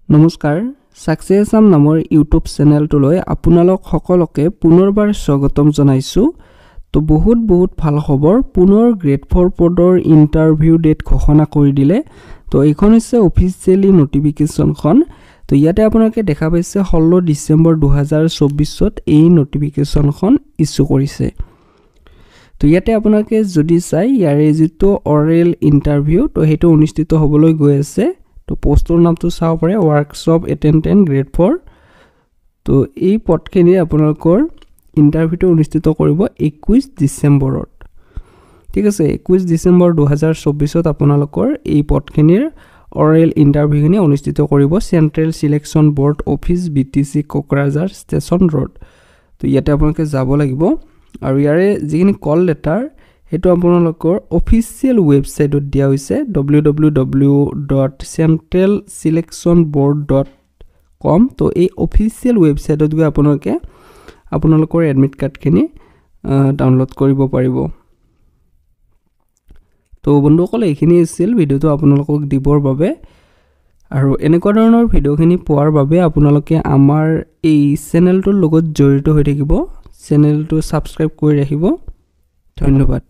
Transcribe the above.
নমস্কাৰ সাকসেছ আম নামৰ ইউটিউব চেনেলটোলৈ আপোনালোক সকলোকে পুনৰবাৰ স্বাগতম জনাইছো। তো বহুত ভাল খবৰ, পুনৰ গ্ৰেড 4 পদৰ ইন্টাৰভিউ ডেট ঘোষণা কৰি দিলে। তো এইখন হৈছে অফিচিয়েলি নোটিফিকেশনখন। তো ইয়াতে আপোনালোকে দেখা পাইছে 16 ডিসেম্বৰ 2024 ত এই নোটিফিকেশনখন ইস্যু কৰিছে। তো ইয়াতে আপোনালোকে যদি চাই ইয়াৰে যেটো অৰেল ইন্টাৰভিউ তো হেতু অনুষ্ঠিত হ'বলৈ গৈ আছে। তো পোষ্টৰ নামটো চাও পাৰে ওয়াৰ্কশপ অ্যাটেন্ডেন্ট গ্ৰেড 4। তো এই পদখিনি আপোনালোকৰ ইন্টাৰভিউটো অনুষ্ঠিত কৰিব 21 ডিসেম্বৰত। ঠিক আছে, 21 ডিসেম্বৰ 2024 ত আপোনালোকৰ এই পদখিনিৰ অৰেল ইন্টাৰভিউখিনি অনুষ্ঠিত কৰিব central selection board office BTC Kokrajhar station road. তো ইয়াতে আপোনালোকে যাব লাগিব আৰু ইয়াৰে যিখিনি কল লেটাৰ হেতু আপোনালোকৰ অফিচিয়েল ওয়েবসাইটত দিয়া হৈছে www.centralselectionboard.com। তো এই অফিচিয়েল ওয়েবসাইটত গৈ আপোনালোকৰ এডমিট কাৰ্ডখিনি ডাউনলোড কৰিব পাৰিব। তো বন্ধুসকল এইখিনি আছিল ভিডিওটো আপোনালোকক দিবৰ বাবে, আৰু এনেকুৱা ধৰণৰ ভিডিওখিনি পোৱাৰ বাবে আপোনালোকে আমাৰ এই চেনেলটোৰ লগত জড়িত হৈ থাকিব, চেনেলটো সাবস্ক্ৰাইব কৰি ৰাখিব। ধন্যবাদ।